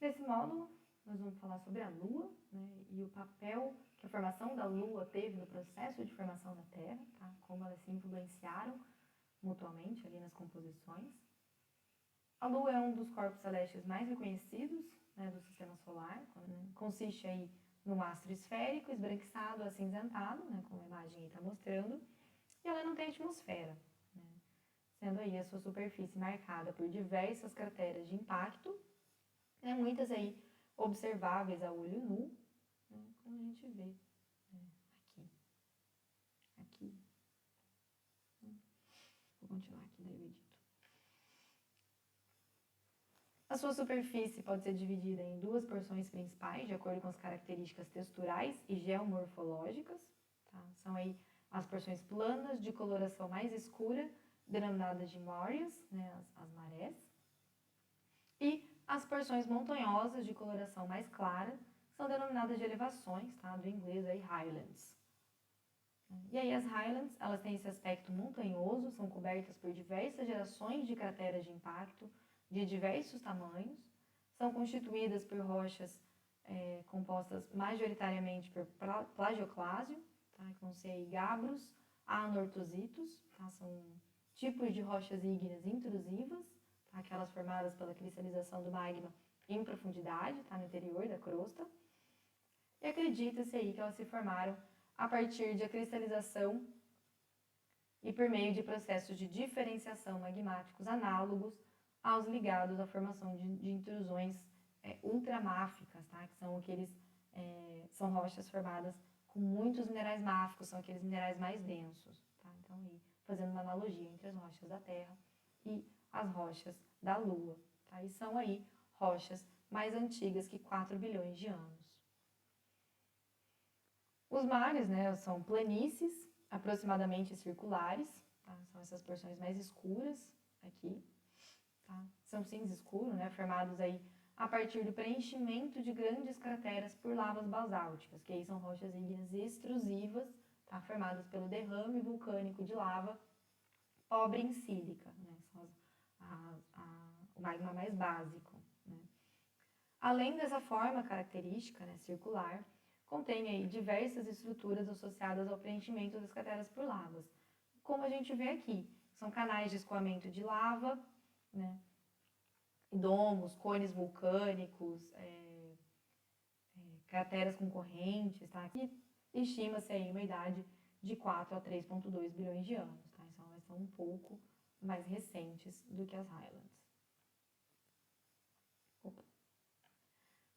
Nesse módulo, nós vamos falar sobre a Lua, né, e o papel que a formação da Lua teve no processo de formação da Terra, tá? Como elas se influenciaram mutuamente ali nas composições. A Lua é um dos corpos celestes mais reconhecidos, né, do Sistema Solar, né? Consiste aí num astro esférico, esbranquiçado, acinzentado, né, como a imagem aí está mostrando, e ela não tem atmosfera, né, sendo aí a sua superfície marcada por diversas crateras de impacto, né, muitas aí observáveis a olho nu, né, como a gente vê, né, aqui. Vou continuar aqui, daí eu edito. A sua superfície pode ser dividida em duas porções principais, de acordo com as características texturais e geomorfológicas. Tá? São aí as porções planas de coloração mais escura, denominadas de moreias, né, as marés, e as porções montanhosas de coloração mais clara são denominadas de elevações, tá? Do inglês aí highlands. E aí as highlands, elas têm esse aspecto montanhoso, são cobertas por diversas gerações de crateras de impacto de diversos tamanhos, são constituídas por rochas compostas majoritariamente por plagioclásio, tá? Que vão ser aí gabros, anortositos, tá? São tipos de rochas ígneas intrusivas, tá? Aquelas formadas pela cristalização do magma em profundidade, tá? No interior da crosta. E acredita-se aí que elas se formaram a partir de a cristalização e por meio de processos de diferenciação magmáticos análogos aos ligados à formação de intrusões ultramáficas, tá? Que são são rochas formadas com muitos minerais máficos, são aqueles minerais mais densos, tá? Então, aí, fazendo uma analogia entre as rochas da Terra e as rochas da Lua, tá? E são aí rochas mais antigas que 4 bilhões de anos. Os mares, né, são planícies aproximadamente circulares, tá? São essas porções mais escuras aqui, tá? São cinza escuro, né, formados aí a partir do preenchimento de grandes crateras por lavas basálticas, que aí são rochas ígneas extrusivas, tá? Formadas pelo derrame vulcânico de lava pobre em sílica, né? São o magma mais básico, né? Além dessa forma característica, né, circular, contém aí diversas estruturas associadas ao preenchimento das crateras por lavas. Como a gente vê aqui, são canais de escoamento de lava, né, domos, cones vulcânicos, crateras com correntes, tá? E estima-se aí uma idade de 4 a 3,2 bilhões de anos, tá? Então elas são um pouco mais recentes do que as Highlands.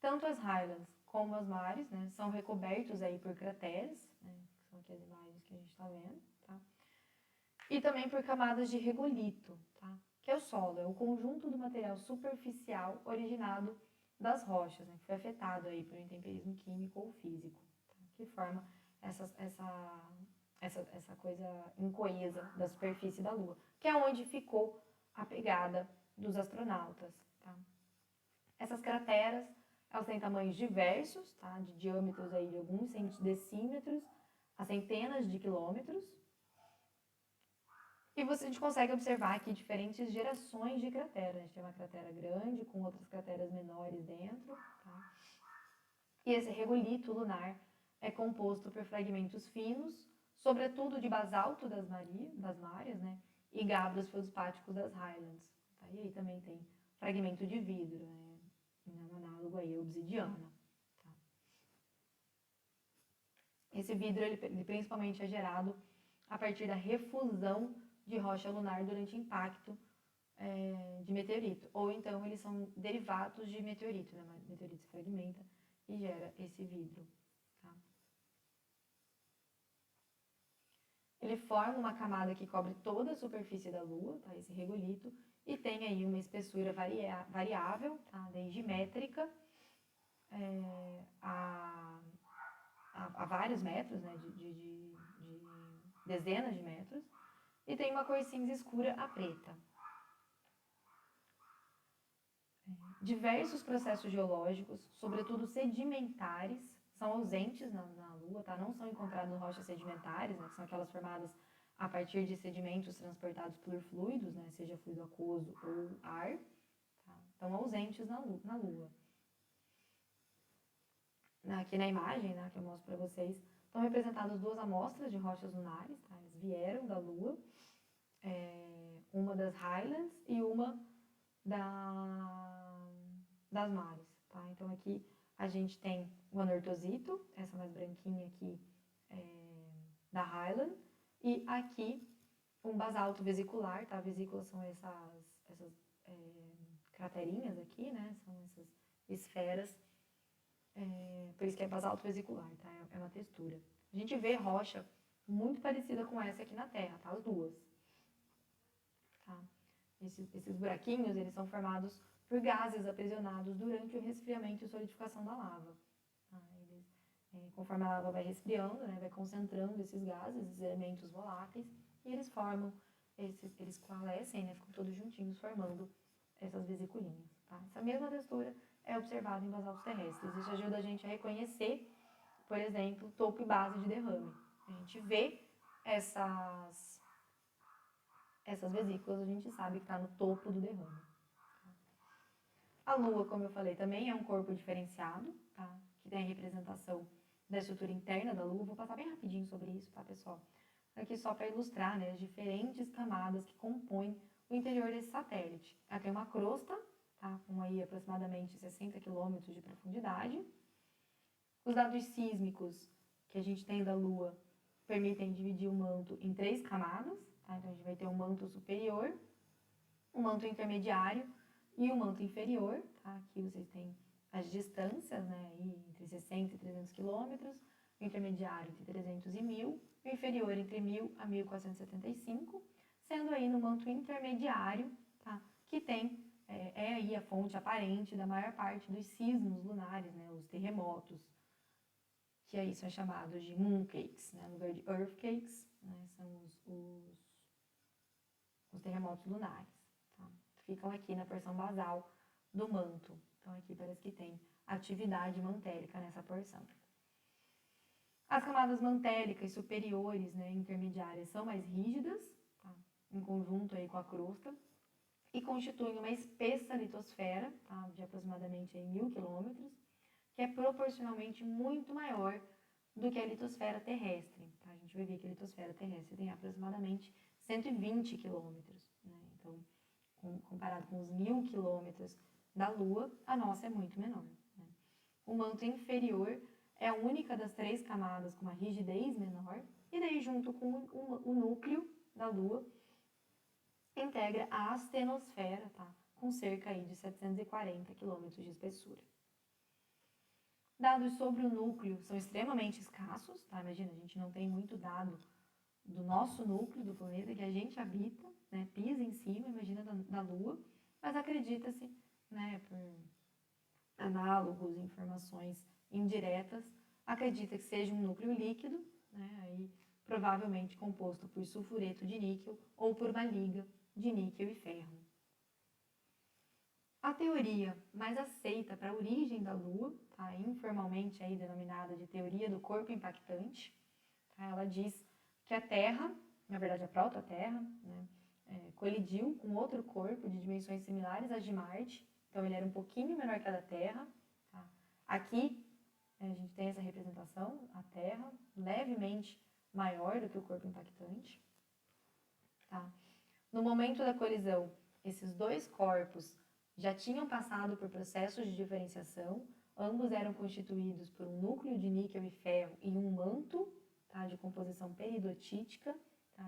Tanto as Highlands como as mares, né, são recobertos aí por crateras, né, que são aqui as imagens que a gente está vendo, tá? E também por camadas de regolito, tá? Que é o solo, é o conjunto do material superficial originado das rochas, né, que foi afetado aí por intemperismo químico ou físico, tá? Que forma essa coisa incoesa da superfície da Lua, que é onde ficou a pegada dos astronautas, tá? Essas crateras, elas têm tamanhos diversos, tá? De diâmetros aí de alguns decímetros a centenas de quilômetros. E a gente consegue observar aqui diferentes gerações de crateras. A gente tem uma cratera grande com outras crateras menores dentro, tá? E esse regolito lunar é composto por fragmentos finos, sobretudo de basalto das mares, né? E gabros feldspáticos das Highlands. Tá? E aí também tem fragmento de vidro, né? Um análogo aí à obsidiana. Tá? Esse vidro ele principalmente é gerado a partir da refusão de rocha lunar durante impacto de meteorito. Ou então eles são derivados de meteorito, né? O meteorito se fragmenta e gera esse vidro. Tá? Ele forma uma camada que cobre toda a superfície da Lua, tá? Esse regolito, e tem aí uma espessura variável, tá? Desde métrica a vários metros, né? de dezenas de metros, e tem uma cor cinza escura a preta. Diversos processos geológicos, sobretudo sedimentares, são ausentes na Lua, tá? Não são encontrados rochas sedimentares, né? Que são aquelas formadas a partir de sedimentos transportados por fluidos, né? Seja fluido aquoso ou ar, tá? Estão ausentes na Lua. aqui na imagem, né, que eu mostro para vocês, estão representadas duas amostras de rochas lunares, tá? Eles vieram da Lua, uma das Highlands e uma das mares, tá? Então aqui a gente tem o anortosito, essa mais branquinha aqui da Highland, e aqui um basalto vesicular, tá? Vesículas são essas craterinhas aqui, né? São essas esferas, por isso que é basalto vesicular, tá? É uma textura. A gente vê rocha muito parecida com essa aqui na Terra, tá? As duas. Tá? Esses buraquinhos, eles são formados por gases aprisionados durante o resfriamento e solidificação da lava. Tá? Conforme a lava vai resfriando, né, vai concentrando esses gases, esses elementos voláteis, e eles formam, eles coalescem, né, ficam todos juntinhos formando essas vesiculinhas. Tá? Essa mesma textura é observada em basaltos terrestres. Isso ajuda a gente a reconhecer, por exemplo, topo e base de derrame. A gente vê essas vesículas, a gente sabe que está no topo do derrame. A Lua, como eu falei, também é um corpo diferenciado, tá? Que tem a representação da estrutura interna da Lua. Vou passar bem rapidinho sobre isso, tá, pessoal? Aqui só para ilustrar, né, as diferentes camadas que compõem o interior desse satélite. Ela tem uma crosta, tá? Com aí aproximadamente 60 quilômetros de profundidade. Os dados sísmicos que a gente tem da Lua permitem dividir o manto em 3 camadas, tá? Então a gente vai ter um manto superior, um manto intermediário e o manto inferior, tá? Aqui vocês têm as distâncias, né? Entre 60 e 300 quilômetros, o intermediário entre 300 e 1000, o inferior entre 1000 a 1475, sendo aí no manto intermediário, tá? Que tem, aí a fonte aparente da maior parte dos sismos lunares, né? Os terremotos, que aí são chamados de mooncakes, né? No lugar de earthquakes, né? São os terremotos lunares. Tá? Ficam aqui na porção basal do manto. Então aqui parece que tem atividade mantélica nessa porção. As camadas mantélicas superiores, né, intermediárias, são mais rígidas, tá? Em conjunto aí com a crosta, e constituem uma espessa litosfera, tá? De aproximadamente aí 1000 quilômetros, que é proporcionalmente muito maior do que a litosfera terrestre. Tá? A gente vai ver que a litosfera terrestre tem aproximadamente 120 quilômetros. Né? Então, comparado com os 1000 quilômetros da Lua, a nossa é muito menor. Né? O manto inferior é a única das 3 camadas com uma rigidez menor, e daí junto com o núcleo da Lua, integra a astenosfera, tá? Com cerca aí de 740 quilômetros de espessura. Dados sobre o núcleo são extremamente escassos, tá? Imagina, a gente não tem muito dado do nosso núcleo, do planeta que a gente habita, né? Pisa em cima, imagina da Lua, mas acredita-se, né, por análogos e informações indiretas, acredita que seja um núcleo líquido, né? Aí provavelmente composto por sulfureto de níquel ou por uma liga de níquel e ferro. A teoria mais aceita para a origem da Lua, tá? Informalmente aí denominada de teoria do corpo impactante, tá? Ela diz que a Terra, na verdade a proto-Terra, né, colidiu com outro corpo de dimensões similares às de Marte, então ele era um pouquinho menor que a da Terra. Tá? Aqui a gente tem essa representação, a Terra levemente maior do que o corpo impactante. Tá? No momento da colisão, esses dois corpos já tinham passado por processos de diferenciação, ambos eram constituídos por um núcleo de níquel e ferro e um manto, tá, de composição peridotítica, tá,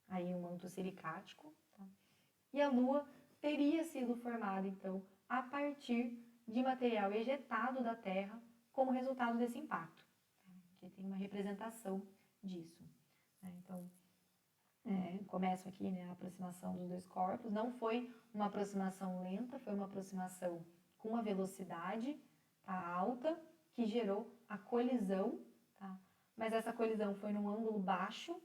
aí um manto silicático. Tá? E a Lua teria sido formada, então, a partir de material ejetado da Terra como resultado desse impacto. Tá? Aqui tem uma representação disso. Né? Então, começo aqui, né, a aproximação dos dois corpos. Não foi uma aproximação lenta, foi uma aproximação com uma velocidade, tá, alta, que gerou a colisão, tá? Mas essa colisão foi num ângulo baixo,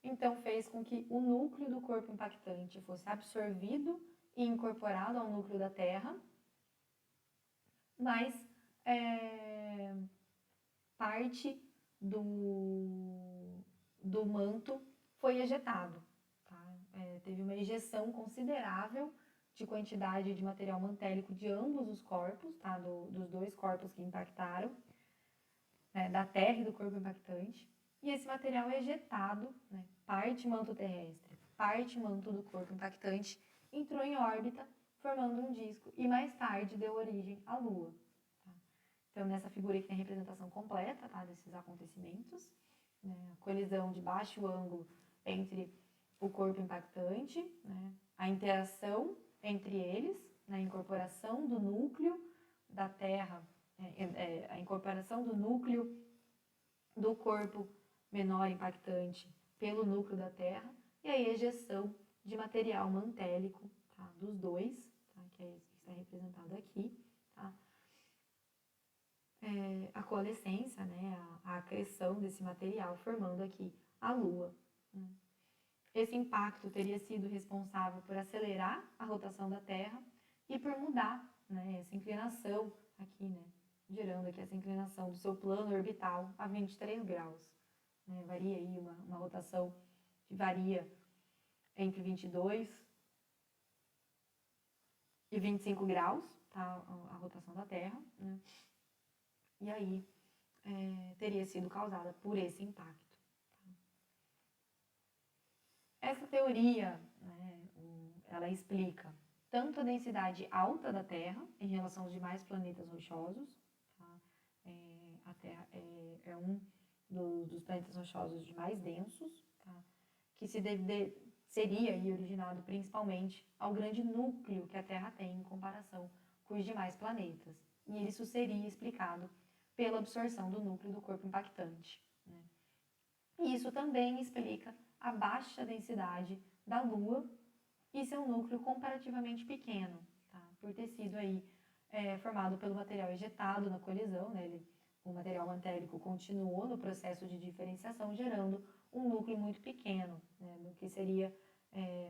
então fez com que o núcleo do corpo impactante fosse absorvido e incorporado ao núcleo da Terra, mas parte do manto foi ejetado. Tá? Teve uma ejeção considerável de quantidade de material mantélico de ambos os corpos, tá? Dos dois corpos que impactaram, né? Da Terra e do corpo impactante. E esse material é ejetado, né? Parte manto terrestre, parte manto do corpo impactante, entrou em órbita, formando um disco, e mais tarde deu origem à Lua. Tá? Então, nessa figura aqui tem a representação completa, tá? Desses acontecimentos, né? A colisão de baixo ângulo entre o corpo impactante, né? A interação entre eles, né? A incorporação do núcleo da Terra, a incorporação do núcleo do corpo menor impactante pelo núcleo da Terra, e a ejeção de material mantélico, tá? Dos dois, tá? Que é isso que está representado aqui, tá? A coalescência, né? A acreção desse material formando aqui a Lua. Né? Esse impacto teria sido responsável por acelerar a rotação da Terra e por mudar, né? Essa inclinação aqui, né? Gerando aqui essa inclinação do seu plano orbital a 23 graus. Né? Varia aí uma rotação que varia entre 22 e 25 graus, tá? A rotação da Terra, né? E aí teria sido causada por esse impacto. Tá? Essa teoria, né, ela explica tanto a densidade alta da Terra em relação aos demais planetas rochosos, tá? A Terra é um dos planetas rochosos de mais densos, tá? Que seria aí originado principalmente ao grande núcleo que a Terra tem em comparação com os demais planetas. E isso seria explicado pela absorção do núcleo do corpo impactante. Né? E isso também explica a baixa densidade da Lua e seu núcleo comparativamente pequeno, tá? Por ter sido aí formado pelo material ejetado na colisão, né? O material mantélico continuou no processo de diferenciação, gerando um núcleo muito pequeno, né? Do que seria,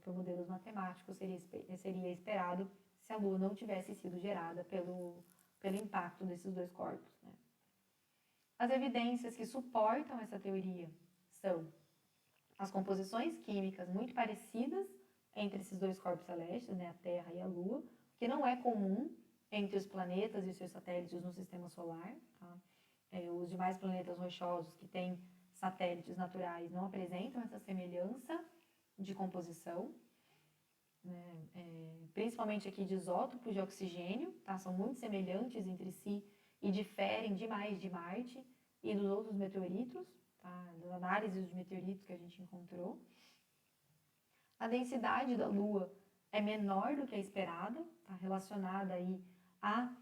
por modelos matemáticos, seria esperado se a Lua não tivesse sido gerada pelo impacto desses dois corpos. Né? As evidências que suportam essa teoria são as composições químicas muito parecidas entre esses dois corpos celestes, né, a Terra e a Lua, que não é comum entre os planetas e os seus satélites no sistema solar. Tá? Os demais planetas rochosos que têm satélites naturais não apresentam essa semelhança de composição, né? Principalmente aqui de isótopos de oxigênio, tá? São muito semelhantes entre si e diferem demais de Marte e dos outros meteoritos, tá? Das análises de meteoritos que a gente encontrou. A densidade da Lua é menor do que a esperada, tá? Relacionada aí a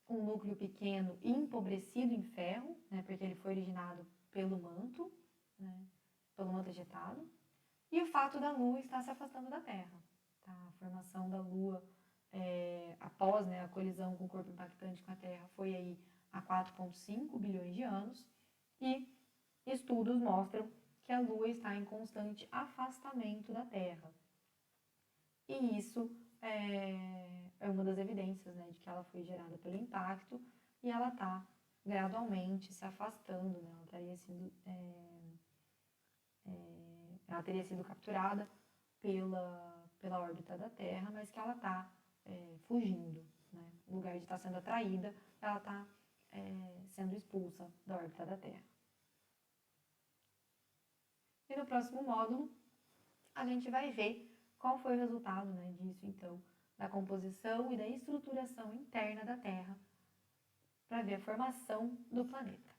um núcleo pequeno e empobrecido em ferro, né? Porque ele foi originado pelo manto, né? Pelo manto ejetado. E o fato da Lua estar se afastando da Terra. Tá? A formação da Lua após, né, a colisão com o corpo impactante com a Terra foi aí há 4,5 bilhões de anos. E estudos mostram que a Lua está em constante afastamento da Terra. E isso é uma das evidências, né, de que ela foi gerada pelo impacto e ela está gradualmente se afastando, né? Ela teria sido capturada pela órbita da Terra, mas que ela está fugindo. Né? No lugar de estar sendo atraída, ela está sendo expulsa da órbita da Terra. E no próximo módulo, a gente vai ver qual foi o resultado, né, disso, então, da composição e da estruturação interna da Terra, para ver a formação do planeta.